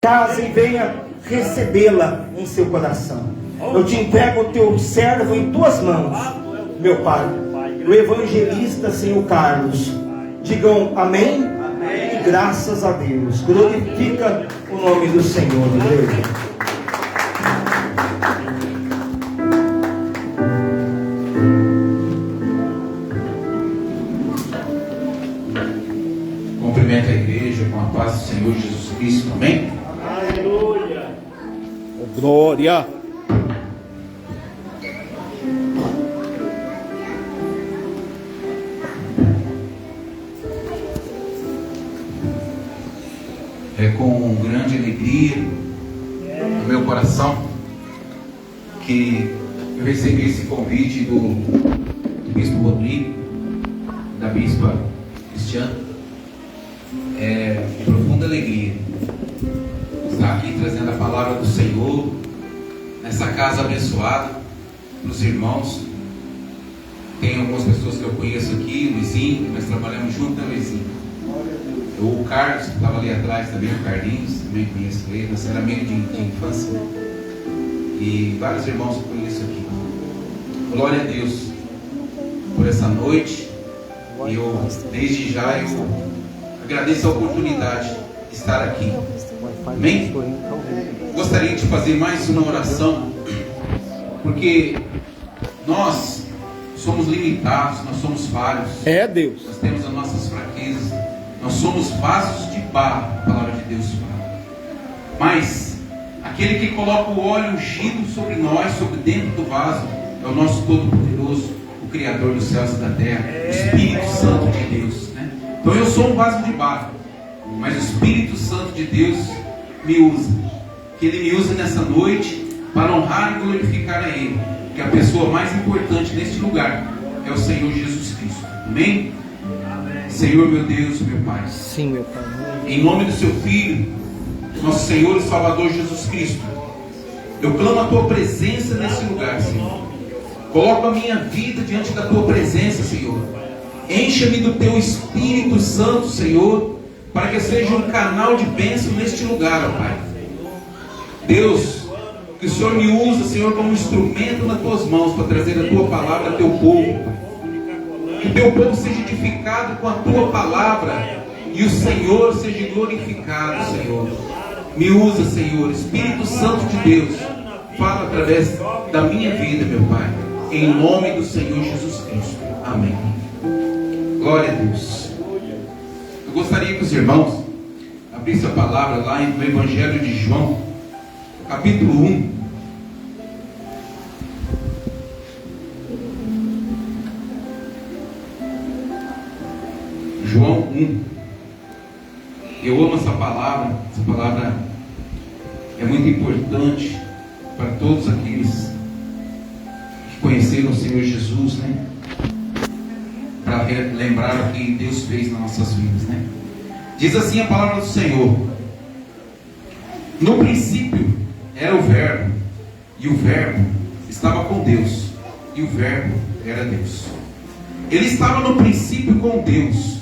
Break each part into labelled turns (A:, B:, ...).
A: casa e venha recebê-la em seu coração. Eu te entrego o teu servo em tuas mãos, meu Pai, o evangelista Senhor Carlos. Digam amém, amém. E graças a Deus. Glorifica o nome do Senhor, igreja.
B: Cumprimento a igreja com a paz do Senhor Jesus Cristo, amém?
A: Aleluia! Glória!
B: É com grande alegria no meu coração que eu recebi esse convite do bispo Rodrigo, da bispa Cristiana. É de profunda alegria estar aqui trazendo a palavra do Senhor nessa casa abençoada para os irmãos. Tem algumas pessoas que eu conheço aqui, Luizinho, nós trabalhamos juntos, né, Luizinho? O Carlos, que estava ali atrás também, o Carlinhos, também conheço ele, nós éramos amigos de infância, né? E vários irmãos que eu conheço aqui. Glória a Deus por essa noite. E eu, desde já, eu agradeço a oportunidade de estar aqui. Amém? Gostaria de fazer mais uma oração, porque nós somos limitados, nós somos falhos.
A: É Deus.
B: Nós temos as nossas fraquezas. Nós somos vasos de barro, a palavra de Deus fala. Mas aquele que coloca o óleo ungido sobre nós, sobre dentro do vaso, é o nosso Todo-Poderoso, o Criador dos céus e da terra, o Espírito Santo de Deus, né? Então eu sou um vaso de barro, mas o Espírito Santo de Deus me usa. Que Ele me usa nessa noite para honrar e glorificar a Ele, que a pessoa mais importante neste lugar é o Senhor Jesus Cristo. Amém? Senhor, meu Deus, meu Pai.
A: Sim, meu Pai.
B: Em nome do Seu Filho, nosso Senhor e Salvador Jesus Cristo, eu clamo a Tua presença nesse lugar, Senhor. Coloco a minha vida diante da Tua presença, Senhor. Encha-me do Teu Espírito Santo, Senhor, para que eu seja um canal de bênção neste lugar, ó Pai. Deus, que o Senhor me usa, Senhor, como instrumento nas Tuas mãos para trazer a Tua palavra ao Teu povo, Pai. Que o Teu povo seja edificado com a Tua palavra e o Senhor seja glorificado, Senhor. Me usa, Senhor, Espírito Santo de Deus, fala através da minha vida, meu Pai, em nome do Senhor Jesus Cristo. Amém. Glória a Deus. Eu gostaria que os irmãos abrissem a palavra lá no Evangelho de João, capítulo 1. João 1. Eu amo essa palavra é muito importante para todos aqueles que conheceram o Senhor Jesus, né? Para lembrar o que Deus fez nas nossas vidas, né? Diz assim a palavra do Senhor: no princípio era o Verbo, e o Verbo estava com Deus, e o Verbo era Deus. Ele estava no princípio com Deus.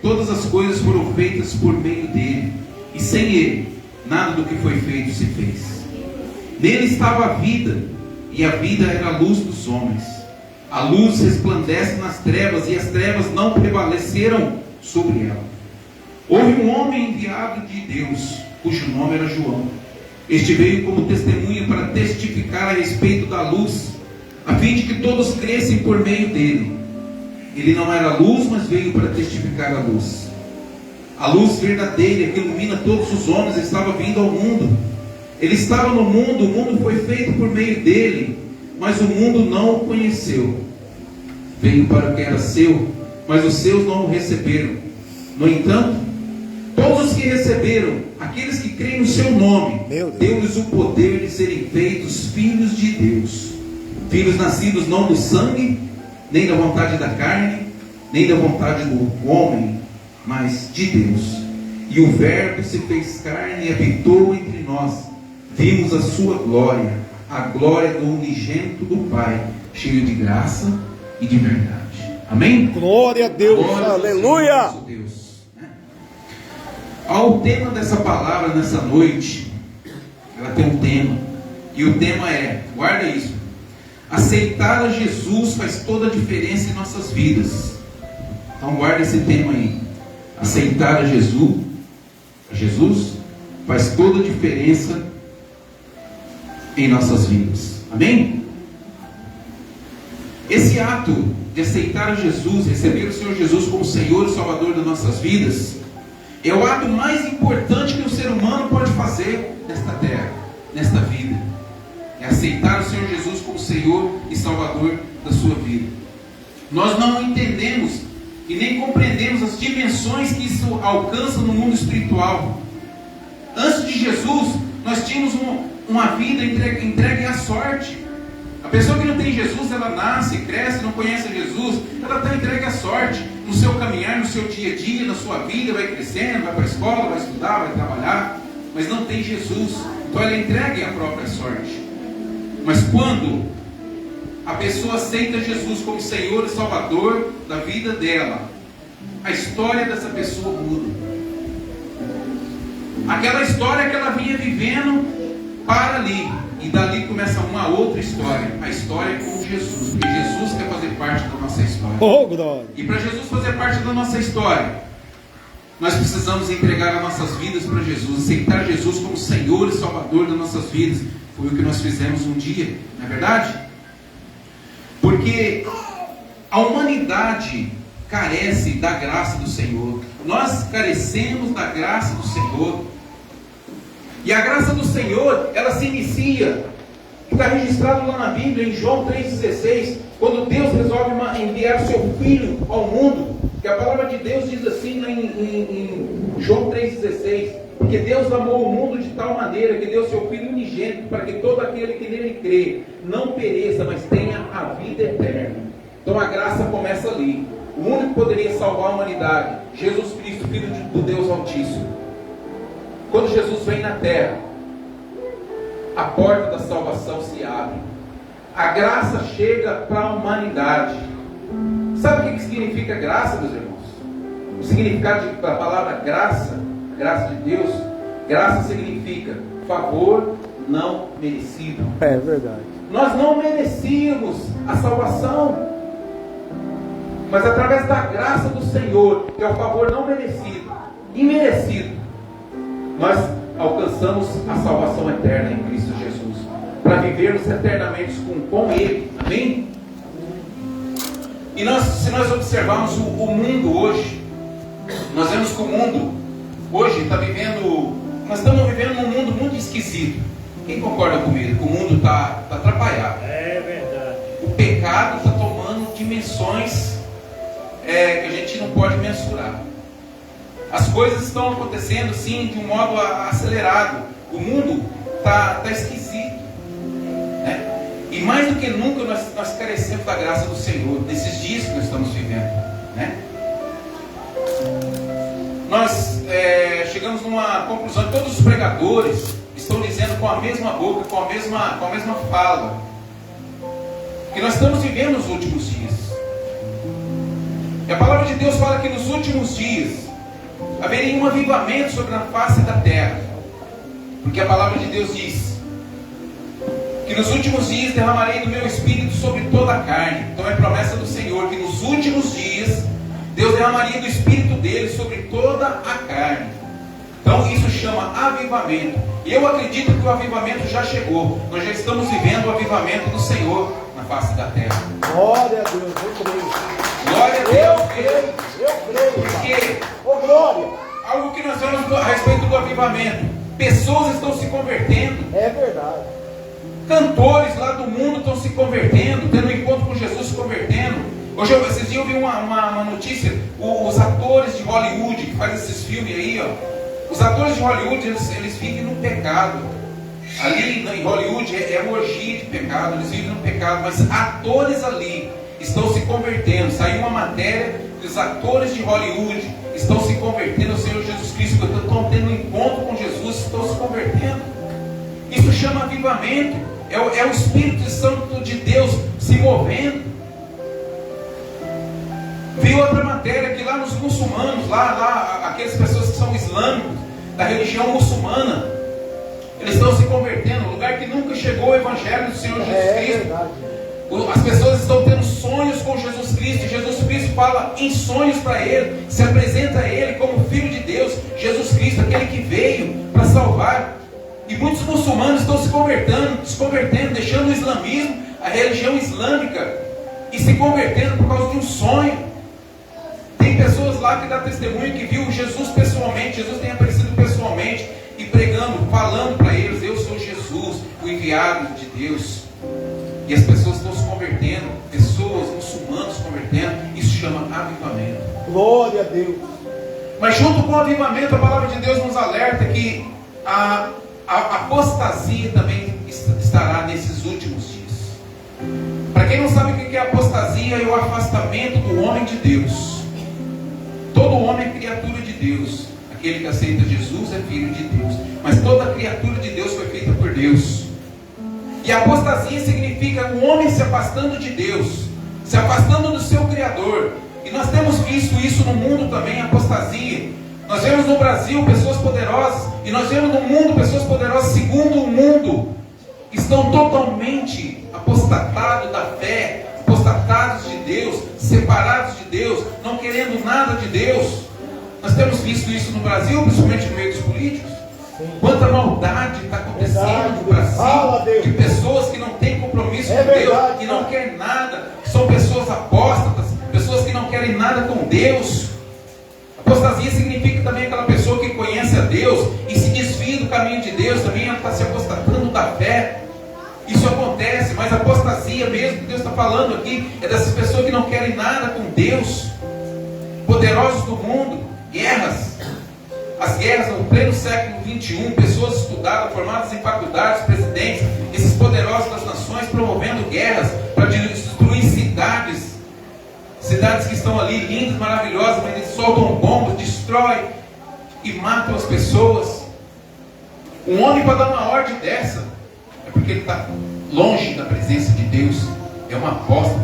B: Todas as coisas foram feitas por meio dele, e sem ele, nada do que foi feito se fez. Nele estava a vida, e a vida era a luz dos homens. A luz resplandece nas trevas, e as trevas não prevaleceram sobre ela. Houve um homem enviado de Deus, cujo nome era João. Este veio como testemunha para testificar a respeito da luz, a fim de que todos crescem por meio dele. Ele não era luz, mas veio para testificar a luz. A luz verdadeira que ilumina todos os homens estava vindo ao mundo. Ele estava no mundo, o mundo foi feito por meio dele, mas o mundo não o conheceu. Veio para o que era seu, mas os seus não o receberam. No entanto, todos os que receberam, aqueles que creem no seu nome, deu-lhes o poder de serem feitos filhos de Deus. Filhos nascidos não do sangue, nem da vontade da carne, nem da vontade do homem, mas de Deus. E o Verbo se fez carne e habitou entre nós. Vimos a sua glória, a glória do unigênito do Pai, cheio de graça e de verdade. Amém?
A: Glória a Deus,
B: glória
A: aleluia!
B: Deus, né? O tema dessa palavra nessa noite, ela tem um tema, e o tema é, guarda isso, aceitar a Jesus faz toda a diferença em nossas vidas. Então guarda esse tema aí, aceitar a Jesus faz toda a diferença em nossas vidas, amém? Esse ato de aceitar a Jesus, receber o Senhor Jesus como Senhor e Salvador das nossas vidas, é o ato mais importante que o ser humano pode fazer nesta terra, nesta vida. É aceitar o Senhor Jesus como Senhor e Salvador da sua vida. Nós não entendemos e nem compreendemos as dimensões que isso alcança no mundo espiritual. Antes de Jesus, nós tínhamos uma vida entregue à sorte. A pessoa que não tem Jesus, ela nasce, cresce, não conhece Jesus, ela está entregue à sorte, no seu caminhar, no seu dia a dia, na sua vida, vai crescendo, vai para a escola, vai estudar, vai trabalhar, mas não tem Jesus, então ela é entregue à própria sorte. Mas quando a pessoa aceita Jesus como Senhor e Salvador da vida dela, a história dessa pessoa muda. Aquela história que ela vinha vivendo para ali, e dali começa uma outra história, a história com Jesus, porque Jesus quer fazer parte da nossa história. E para Jesus fazer parte da nossa história, nós precisamos entregar as nossas vidas para Jesus, aceitar Jesus como Senhor e Salvador das nossas vidas. Foi o que nós fizemos um dia, não é verdade? Porque a humanidade carece da graça do Senhor, nós carecemos da graça do Senhor. E a graça do Senhor, ela se inicia, está registrado lá na Bíblia, em João 3,16, quando Deus resolve enviar o seu Filho ao mundo, que a palavra de Deus diz assim em João 3,16, porque Deus amou o mundo de tal maneira que deu seu Filho unigênito, para que todo aquele que nele crê, não pereça, mas tenha a vida eterna. Então a graça começa ali. O único que poderia salvar a humanidade, Jesus Cristo, Filho do Deus Altíssimo. Quando Jesus vem na terra, a porta da salvação se abre. A graça chega para a humanidade. Sabe o que significa graça, meus irmãos? O significado da palavra graça, graça de Deus, graça significa favor não merecido.
A: É verdade.
B: Nós não merecíamos a salvação, mas através da graça do Senhor, que é o favor não merecido, imerecido, nós alcançamos a salvação eterna em Cristo Jesus, para vivermos eternamente com Ele, amém? E se nós observarmos o mundo hoje, nós vemos que o mundo hoje nós estamos vivendo num mundo muito esquisito. Quem concorda comigo? Que o mundo está atrapalhado.
C: É verdade.
B: O pecado está tomando dimensões que a gente não pode mensurar. As coisas estão acontecendo sim de um modo acelerado. O mundo está esquisito, né? E mais do que nunca nós carecemos da graça do Senhor nesses dias que nós estamos vivendo, né? Nós chegamos numa conclusão. Todos os pregadores estão dizendo com a mesma boca, com a mesma fala, que nós estamos vivendo os últimos dias. E a palavra de Deus fala que nos últimos dias haveria um avivamento sobre a face da terra, porque a palavra de Deus diz que nos últimos dias derramarei do meu espírito sobre toda a carne. Então é promessa do Senhor que nos últimos dias Deus derramaria do espírito dele sobre toda a carne. Então isso chama avivamento. E eu acredito que o avivamento já chegou. Nós já estamos vivendo o avivamento do Senhor na face da terra.
C: Glória a Deus, eu creio.
B: Glória a Deus.
C: Eu creio.
B: Porque
C: Glória.
B: algo que nós vemos a respeito do avivamento, pessoas estão se convertendo.
C: É verdade.
B: Cantores lá do mundo estão se convertendo, tendo um encontro com Jesus, se convertendo. Hoje, esses dias eu vi uma notícia, os atores de Hollywood, que fazem esses filmes aí, ó, os atores de Hollywood, eles vivem no pecado. Ali em Hollywood é uma orgia de pecado, eles vivem no pecado, mas atores ali estão se convertendo. Saiu uma matéria que os atores de Hollywood estão se convertendo ao Senhor Jesus Cristo, estão tendo um encontro com Jesus, estão se convertendo. Isso chama avivamento, é o Espírito Santo de Deus se movendo. Vi outra matéria que lá nos muçulmanos, lá aquelas pessoas que são islâmicos, da religião muçulmana. Eles estão se convertendo, um lugar que nunca chegou o Evangelho do Senhor Jesus Cristo.
C: Verdade.
B: As pessoas estão tendo sonhos com Jesus Cristo. Jesus Cristo fala em sonhos para ele, se apresenta a ele como Filho de Deus. Jesus Cristo, aquele que veio para salvar. E muitos muçulmanos estão se convertendo, deixando o islamismo, a religião islâmica, e se convertendo por causa de um sonho. Tem pessoas lá que dão testemunho que viu Jesus pessoalmente. Jesus tem aparecido pessoalmente e pregando, falando para eles: eu sou Jesus, o enviado de Deus. E as pessoas estão se convertendo, pessoas muçulmanos se convertendo. Isso chama avivamento.
C: Glória a Deus.
B: Mas junto com o avivamento, a palavra de Deus nos alerta que a apostasia também estará nesses últimos dias. Para quem não sabe o que é apostasia, é o afastamento do homem de Deus. Todo homem é criatura de Deus. Aquele que aceita Jesus é filho de Deus. Mas toda criatura de Deus foi feita por Deus. E apostasia significa o homem se afastando de Deus, se afastando do seu Criador. E nós temos visto isso no mundo também, apostasia. Nós vemos no Brasil pessoas poderosas, e nós vemos no mundo pessoas poderosas segundo o mundo. Estão totalmente apostatados da fé, apostatados de Deus, separados de Deus, não querendo nada de Deus. Nós temos visto isso no Brasil, principalmente no meio dos políticos. Quanta maldade está acontecendo no Brasil, de pessoas que não têm compromisso com Deus, que não querem nada, que são pessoas apóstatas, pessoas que não querem nada com Deus. Apostasia significa também aquela pessoa que conhece a Deus e se desvia do caminho de Deus, também ela está se apostatando da fé. Isso acontece, mas a apostasia mesmo que Deus está falando aqui é dessas pessoas que não querem nada com Deus. Poderosos do mundo, guerras. As guerras no pleno século XXI, pessoas estudadas, formadas em faculdades, presidentes, esses poderosos das nações promovendo guerras para destruir cidades que estão ali lindas, maravilhosas, mas eles soltam bombas, destroem e matam as pessoas. Um homem para dar uma ordem dessa é porque ele está longe da presença de Deus, é uma aposta,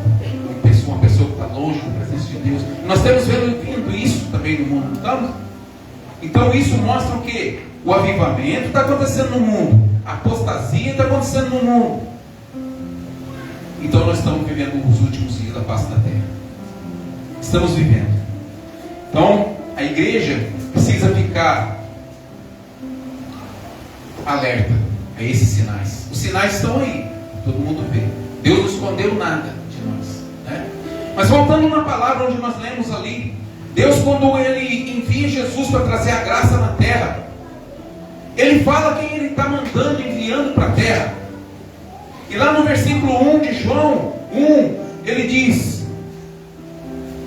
B: uma pessoa que está longe da presença de Deus. Nós temos vendo isso também no mundo, estamos? Então isso mostra o que? O avivamento está acontecendo no mundo, a apostasia está acontecendo no mundo. Então nós estamos vivendo os últimos dias da face da terra. Estamos vivendo. Então a igreja precisa ficar alerta a esses sinais. Os sinais estão aí, todo mundo vê. Deus não escondeu nada de nós, né? Mas voltando na palavra onde nós lemos ali, Deus, quando Ele envia Jesus para trazer a graça na terra, Ele fala quem Ele está mandando, enviando para a terra. E lá no versículo 1 de João 1, Ele diz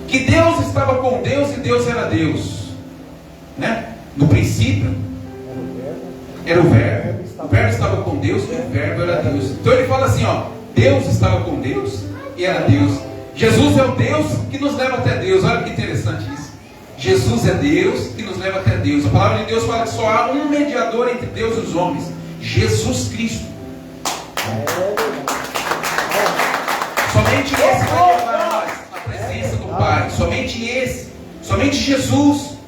B: que Deus estava com Deus e Deus era Deus, né? No princípio era o verbo estava com Deus e o verbo era Deus. Então Ele fala assim, ó, Deus estava com Deus e era Deus. Jesus é o Deus que nos leva até Deus. Olha que interessante isso. Jesus é Deus que nos leva até Deus. A palavra de Deus fala que só há um mediador entre Deus e os homens, Jesus Cristo. Somente esse vai levar nós à presença do Pai. Somente esse. Somente Jesus.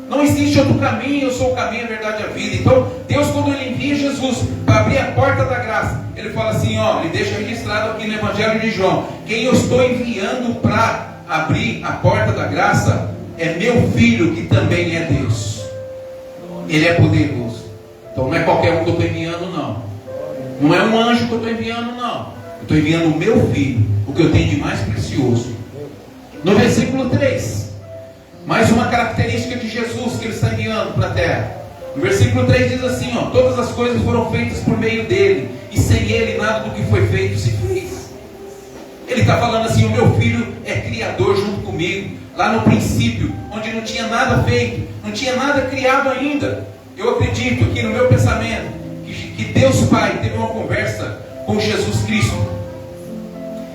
B: Não existe outro caminho. Eu sou o caminho, a verdade e a vida. Então Deus, quando Ele envia Jesus para abrir a porta da graça, Ele fala assim, ó, Ele deixa registrado aqui no Evangelho de João: quem eu estou enviando para abrir a porta da graça é meu Filho, que também é Deus. Ele é poderoso. Então não é qualquer um que eu estou enviando, não. Não é um anjo que eu estou enviando, não. Eu estou enviando o meu Filho, o que eu tenho de mais precioso. No versículo 3, mais uma característica de Jesus que Ele está enviando para a terra. No versículo 3 diz assim, ó, todas as coisas foram feitas por meio dele, e sem Ele nada do que foi feito se fez. Ele está falando assim, o meu Filho é criador junto comigo. Lá no princípio, onde não tinha nada feito, não tinha nada criado ainda. Eu acredito aqui no meu pensamento que Deus Pai teve uma conversa com Jesus Cristo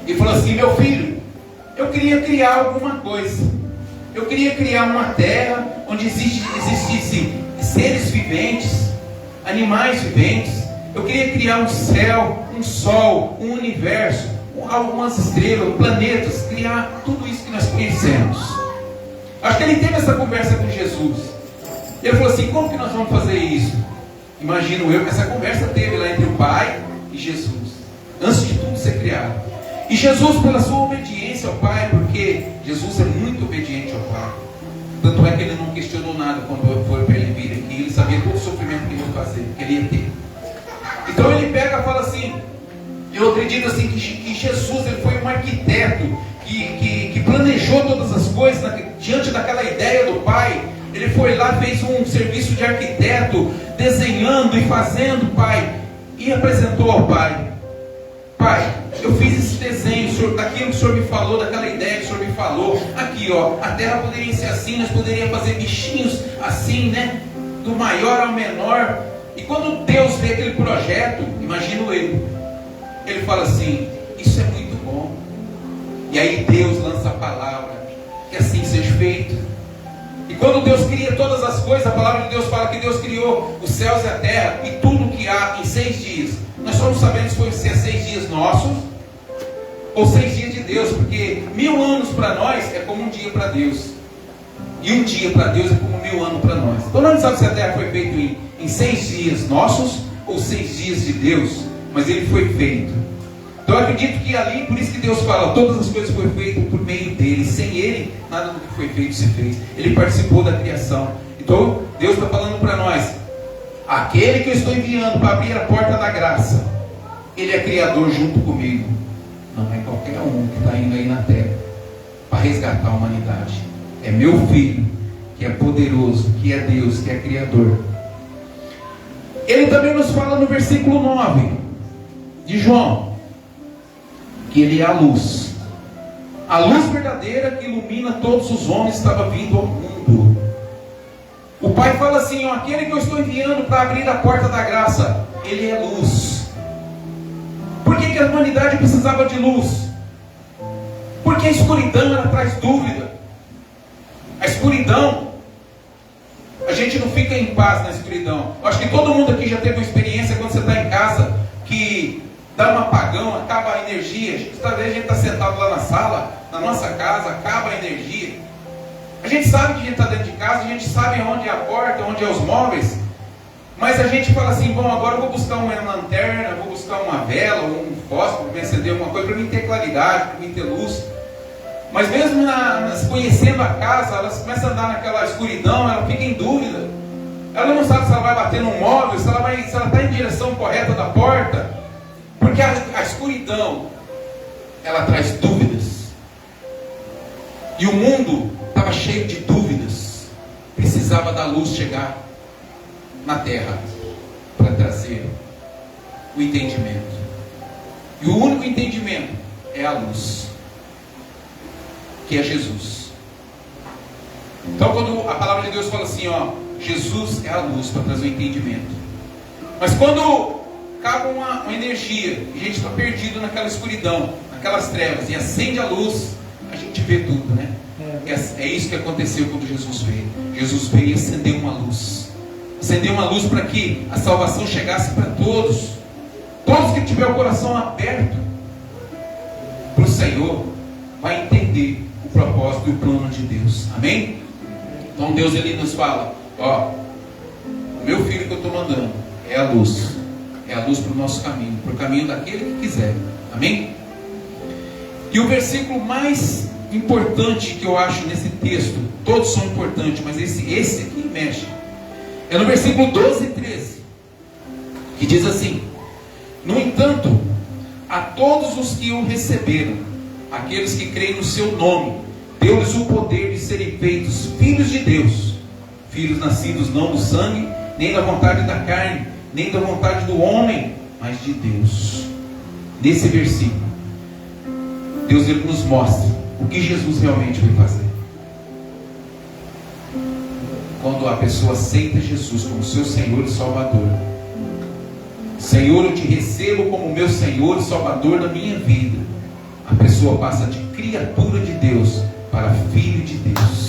B: e falou assim, meu filho, eu queria criar alguma coisa. Eu queria criar uma terra onde existissem seres viventes, animais viventes. Eu queria criar um céu, um sol, um universo, algumas estrelas, planetas, criar tudo isso que nós conhecemos. Acho que ele teve essa conversa com Jesus. Ele falou assim: como que nós vamos fazer isso? Imagino eu que essa conversa teve lá entre o Pai e Jesus, antes de tudo ser criado. E Jesus, pela sua obediência ao Pai, porque Jesus é muito obediente ao Pai, tanto é que ele não questionou nada quando foi para ele vir aqui. Ele sabia todo o sofrimento que ele ia fazer, que ele ia ter. Então ele pega e fala assim, eu acredito assim que Jesus, ele foi um arquiteto que planejou todas as coisas diante daquela ideia do Pai. Ele foi lá, fez um serviço de arquiteto, desenhando e fazendo, Pai, e apresentou ao Pai: Pai, eu fiz esse desenho, Senhor, daquilo que o Senhor me falou, daquela ideia que o Senhor me falou. Aqui, ó, a terra poderia ser assim, nós poderíamos fazer bichinhos assim, né? Do maior ao menor. E quando Deus vê aquele projeto, imagino ele fala assim: isso é muito bom. E aí Deus lança a palavra, que assim seja feito. E quando Deus cria todas as coisas, a palavra de Deus fala que Deus criou os céus e a terra e tudo que há em 6 dias. Nós só não sabemos se é 6 dias nossos ou 6 dias de Deus, porque 1000 anos para nós é como um dia para Deus, e um dia para Deus é como 1000 anos para nós. Então nós não sabemos se a terra foi feita em 6 dias nossos ou 6 dias de Deus, mas ele foi feito. Então eu acredito que ali, por isso que Deus fala, todas as coisas foram feitas por meio dele. Sem ele, nada do que foi feito se fez. Ele participou da criação. Então Deus está falando para nós: aquele que eu estou enviando para abrir a porta da graça, ele é criador junto comigo. Não é qualquer um que está indo aí na terra para resgatar a humanidade. É meu filho, que é poderoso, que é Deus, que é criador. Ele também nos fala no versículo 9 de João, que ele é a luz verdadeira que ilumina todos os homens, estava vindo ao mundo. O Pai fala assim: ó, aquele que eu estou enviando para abrir a porta da graça, ele é luz. Por que a humanidade precisava de luz? Porque a escuridão, ela traz dúvida. A escuridão, a gente não fica em paz na escuridão. Eu acho que todo mundo aqui já teve uma experiência quando você está em casa, que dá um apagão, acaba a energia. Talvez a gente está sentado lá na sala, na nossa casa, acaba a energia. A gente sabe que a gente está dentro de casa, a gente sabe onde é a porta, onde é os móveis, mas a gente fala assim: bom, agora eu vou buscar uma lanterna, vou buscar uma vela, ou um fósforo, para me acender alguma coisa, para mim ter claridade, para mim ter luz. Mas mesmo conhecendo a casa, ela começa a andar naquela escuridão, ela fica em dúvida. Ela não sabe se ela vai bater num móvel, se ela está em direção correta da porta. Porque a escuridão, ela traz dúvidas. E o mundo estava cheio de dúvidas. Precisava da luz chegar na terra para trazer o entendimento. E o único entendimento é a luz, que é Jesus. Então quando a palavra de Deus fala assim, ó, Jesus é a luz para trazer o entendimento. Mas quando acaba uma energia, e a gente está perdido naquela escuridão, naquelas trevas, e acende a luz, a gente vê tudo, né? É isso que aconteceu quando Jesus veio. Jesus veio e acendeu uma luz. Acendeu uma luz para que a salvação chegasse para todos. Todos que tiver o coração aberto para o Senhor, vai entender o propósito e o plano de Deus. Amém? Então Deus, ele nos fala: ó, o meu filho que eu estou mandando é a luz. É a luz para o nosso caminho, para o caminho daquele que quiser. Amém? E o versículo mais importante que eu acho nesse texto, todos são importantes, mas esse aqui mexe, é no versículo 12 e 13, que diz assim: no entanto, a todos os que o receberam, aqueles que creem no seu nome, deu-lhes o poder de serem feitos filhos de Deus, filhos nascidos não do sangue, nem da vontade da carne, nem da vontade do homem, mas de Deus. Nesse versículo, Deus, ele nos mostra o que Jesus realmente veio fazer. Quando a pessoa aceita Jesus como seu Senhor e Salvador: Senhor, eu te recebo como meu Senhor e Salvador da minha vida, a pessoa passa de criatura de Deus para filho de Deus.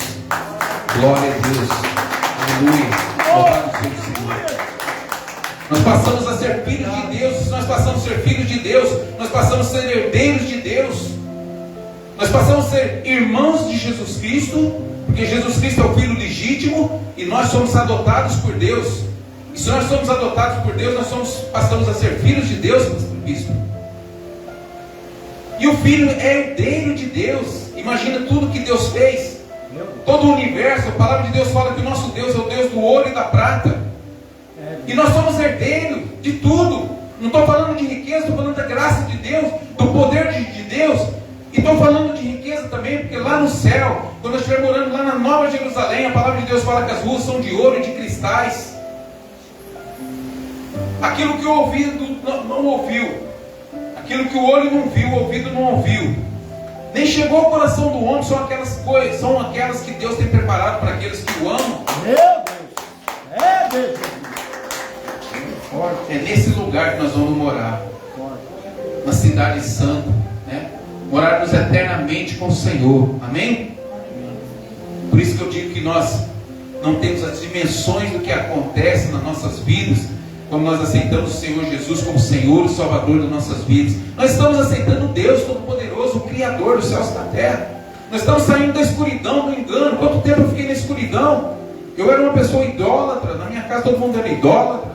B: Glória a Deus. Aleluia. Louvado seja o Senhor. Nós passamos a ser filhos de Deus. Se nós passamos a ser filhos de Deus, nós passamos a ser herdeiros de Deus. Nós passamos a ser irmãos de Jesus Cristo, Porque Jesus Cristo é o Filho legítimo e nós somos adotados por Deus. E se nós somos adotados por Deus, passamos a ser filhos de Deus, bispo. E o Filho é herdeiro de Deus. Imagina tudo que Deus fez. Todo o universo, a palavra de Deus fala que o nosso Deus é o Deus do ouro e da prata. E nós somos herdeiros de tudo. Não estou falando de riqueza, estou falando da graça de Deus, do poder de Deus. E estou falando de riqueza também, porque lá no céu, quando eu estiver morando lá na Nova Jerusalém, a palavra de Deus fala que as ruas são de ouro e de cristais. Aquilo que o ouvido não ouviu, aquilo que o olho não viu, o ouvido não ouviu, nem chegou ao coração do homem, são aquelas coisas, são aquelas que Deus tem preparado para aqueles que o amam.
C: Meu Deus! É Deus!
B: É nesse lugar que nós vamos morar, na cidade santa, né? Morarmos eternamente com o Senhor, amém? Por isso que eu digo que nós não temos as dimensões do que acontece nas nossas vidas, quando nós aceitamos o Senhor Jesus como Senhor e Salvador das nossas vidas. Nós estamos aceitando Deus Todo-Poderoso, o Criador dos céus e da terra. Nós estamos saindo da escuridão, do engano. Quanto tempo eu fiquei na escuridão? Eu era uma pessoa idólatra, na minha casa todo mundo era idólatra,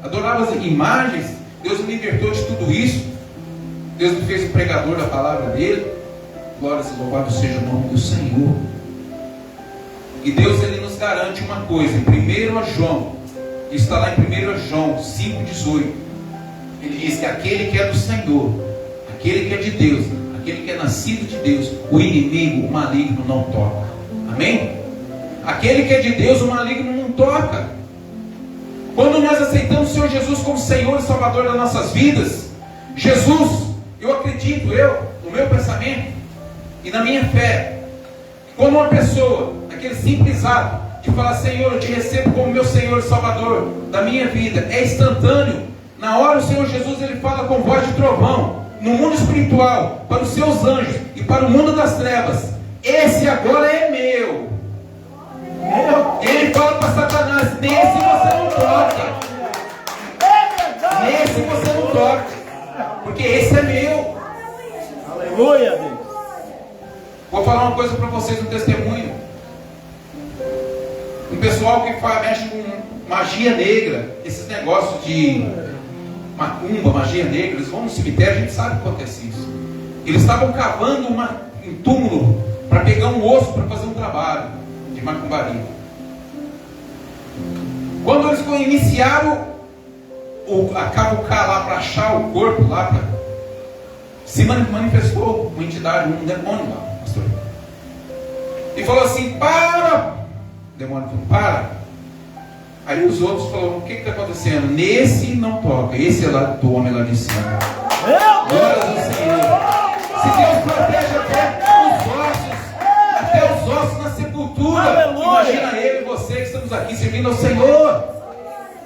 B: adorava as imagens. Deus me libertou de tudo isso. Deus me fez o pregador da palavra dele. Glória e louvado seja o nome do Senhor. E Deus, ele nos garante uma coisa, em 1 João, está lá em 1 João 5,18. Ele diz que aquele que é do Senhor, aquele que é de Deus, aquele que é nascido de Deus, o inimigo, o maligno não toca. Amém? Aquele que é de Deus, o maligno não toca. Quando nós aceitamos o Senhor Jesus como Senhor e Salvador das nossas vidas, Jesus, eu acredito, no meu pensamento e na minha fé, quando uma pessoa, aquele simples ato de falar: Senhor, eu te recebo como meu Senhor e Salvador da minha vida, é instantâneo. Na hora o Senhor Jesus, ele fala com voz de trovão, no mundo espiritual, para os seus anjos e para o mundo das trevas: esse agora é meu. Ele fala para Satanás: nesse você não toca, nesse você não toca, porque esse é meu.
C: Aleluia, Deus.
B: Vou falar uma coisa para vocês, um testemunho. Um pessoal que mexe com magia negra, esses negócios de macumba, magia negra, eles vão no cemitério, a gente sabe que acontece isso. Eles estavam cavando um túmulo para pegar um osso para fazer um trabalho de macumbaria. Quando eles iniciaram a cavucar lá para achar o corpo lá, se manifestou uma entidade, um demônio lá, pastor, e falou assim: para! O demônio falou: para. Aí os outros falaram: o que está acontecendo? Nesse não toca, esse é lá do homem lá de cima. Glória ao Senhor. Se Deus protege até os ossos na sepultura, imagina eu e você que estamos aqui servindo ao Senhor.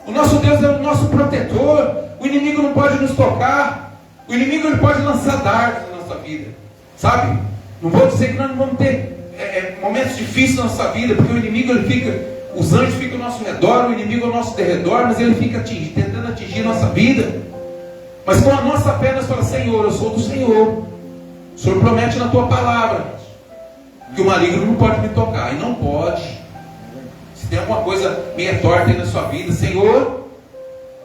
B: O nosso Deus é o nosso protetor. O inimigo não pode nos tocar. O inimigo, ele pode lançar dardos na nossa vida, sabe? Não vou dizer que nós não vamos ter momentos difíceis na nossa vida, porque o inimigo, ele fica, os anjos ficam ao nosso redor, o inimigo ao nosso derredor, mas ele fica tentando atingir a nossa vida. Mas com a nossa fé nós falamos: Senhor, eu sou do Senhor. O Senhor promete na tua palavra que o maligno não pode me tocar, e não pode. Se tem alguma coisa meia torta aí na sua vida: Senhor,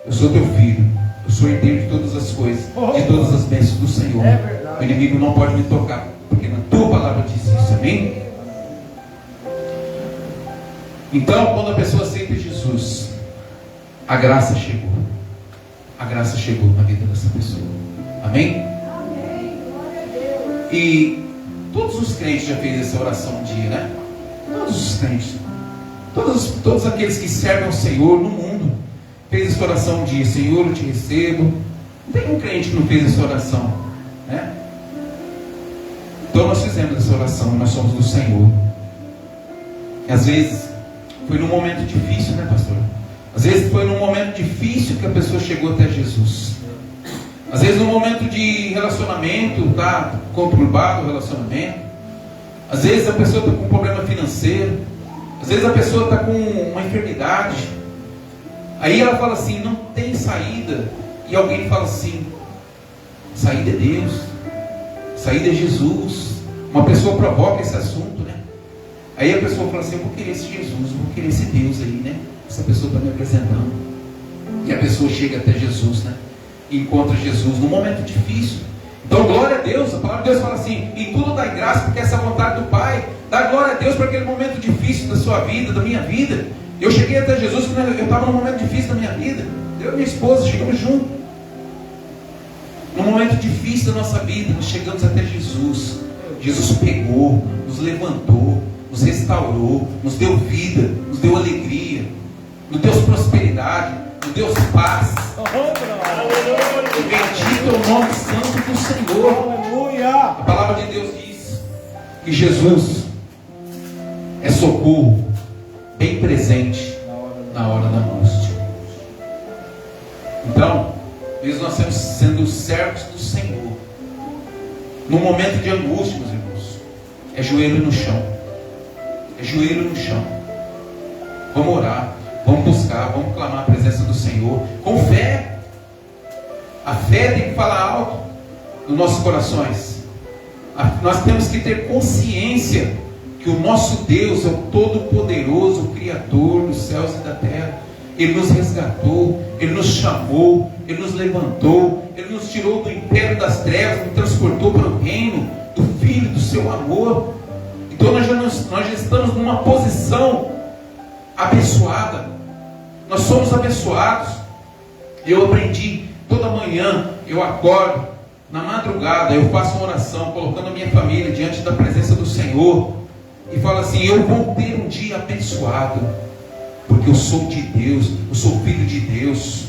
B: eu sou teu filho, eu sou herdeiro de todas as coisas, de todas as bênçãos do Senhor. O inimigo não pode me tocar, porque na tua palavra diz isso, amém? Então, quando a pessoa aceita Jesus, a graça chegou. A graça chegou na vida dessa pessoa, amém? E todos os crentes já fez essa oração um dia, né? Todos os crentes, todos aqueles que servem ao Senhor no mundo, fez essa oração um dia: Senhor, eu te recebo. Não tem um crente que não fez essa oração, né? Então nós fizemos essa oração, nós somos do Senhor. E às vezes foi num momento difícil, né, pastor? Às vezes foi num momento difícil que a pessoa chegou até Jesus. Às vezes num momento de relacionamento, está conturbado o relacionamento. Às vezes a pessoa está com um problema financeiro. Às vezes a pessoa está com uma enfermidade. Aí ela fala assim: não tem saída. E alguém fala assim: saída é Deus, saída é Jesus. Uma pessoa provoca esse assunto, né? Aí a pessoa fala assim: eu vou querer esse Jesus, eu vou querer esse Deus aí, né? Essa pessoa está me apresentando. E a pessoa chega até Jesus, né? E encontra Jesus num momento difícil. Então, glória a Deus. A palavra de Deus fala assim: em tudo dai graça, porque essa é a vontade do Pai. Dá glória a Deus para aquele momento difícil da sua vida, da minha vida. Eu cheguei até Jesus quando eu estava num momento difícil da minha vida. Eu e minha esposa chegamos juntos. Num momento difícil da nossa vida, nós chegamos até Jesus. Jesus pegou, nos levantou, nos restaurou, nos deu vida, nos deu alegria, nos deu prosperidade, nos deu paz. Bendito é o nome santo do Senhor.
C: Aleluia.
B: A palavra de Deus diz que Jesus é socorro bem presente na hora da angústia. Então, mesmo nós estamos sendo servos do Senhor, no momento de angústia, meus irmãos, é joelho no chão. É joelho no chão. Vamos orar, vamos buscar, vamos clamar a presença do Senhor com fé. A fé tem que falar alto nos nossos corações. Nós temos que ter consciência que o nosso Deus é o Todo-Poderoso, o Criador dos céus e da terra. Ele nos resgatou, Ele nos chamou, Ele nos levantou, Ele nos tirou do império das trevas, nos transportou para o reino do Filho, do seu amor. Então nós já estamos numa posição abençoada. Nós somos abençoados. Eu aprendi, toda manhã eu acordo, na madrugada eu faço uma oração, colocando a minha família diante da presença do Senhor, e falo assim: eu vou ter um dia abençoado, porque eu sou de Deus, eu sou filho de Deus.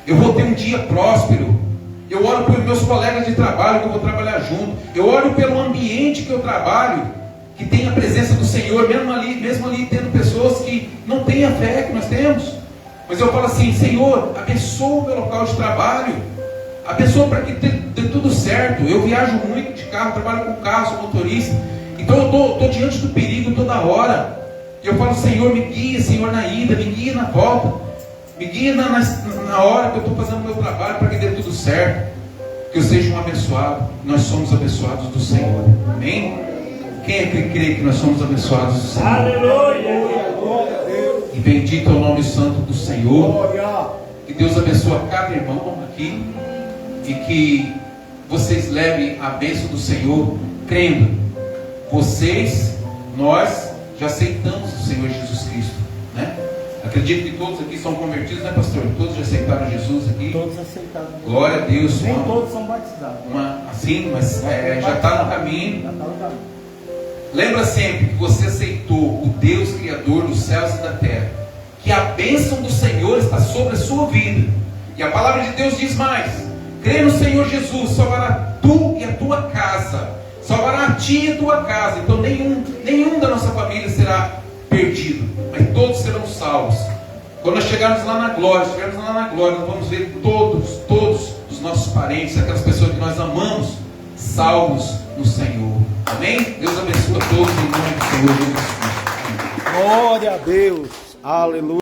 B: Eu vou ter um dia próspero. Eu oro pelos meus colegas de trabalho que eu vou trabalhar junto. Eu oro pelo ambiente que eu trabalho, que tem a presença do Senhor, mesmo ali tendo pessoas que não têm a fé que nós temos. Mas eu falo assim: Senhor, abençoa o meu local de trabalho, abençoa para que dê tudo certo. Eu viajo muito de carro, trabalho com carro, sou motorista. Então eu estou diante do perigo toda hora. E eu falo: Senhor, me guia, Senhor, na ida, me guia na volta, me guia na hora que eu estou fazendo o meu trabalho, para que dê tudo certo, que eu seja um abençoado. Nós somos abençoados do Senhor, amém? Quem é que crê que nós somos abençoados do Senhor?
C: Aleluia.
B: E bendito é o nome santo do Senhor. Que Deus abençoe cada irmão aqui, e que vocês levem a bênção do Senhor, crendo. Nós já aceitamos o Senhor Jesus Cristo, né? Acredito que todos aqui são convertidos, né, pastor? Todos já aceitaram Jesus aqui?
C: Todos aceitaram.
B: Glória a Deus.
C: Nem todos são batizados.
B: Assim, mas já está no caminho.
C: Já está no caminho.
B: Lembra sempre que você aceitou o Deus Criador dos céus e da terra, que a bênção do Senhor está sobre a sua vida. E a palavra de Deus diz mais: crê no Senhor Jesus, salvará tu e a tua casa, salvará a ti e a tua casa. Então nenhum da nossa família será perdido, mas todos serão salvos. Quando nós chegarmos lá na glória, estivermos lá na glória, nós vamos ver todos os nossos parentes, aquelas pessoas que nós amamos, salvos no Senhor. Amém? Deus abençoe a todos em nome do Senhor Jesus Cristo.
C: Glória a Deus. Aleluia.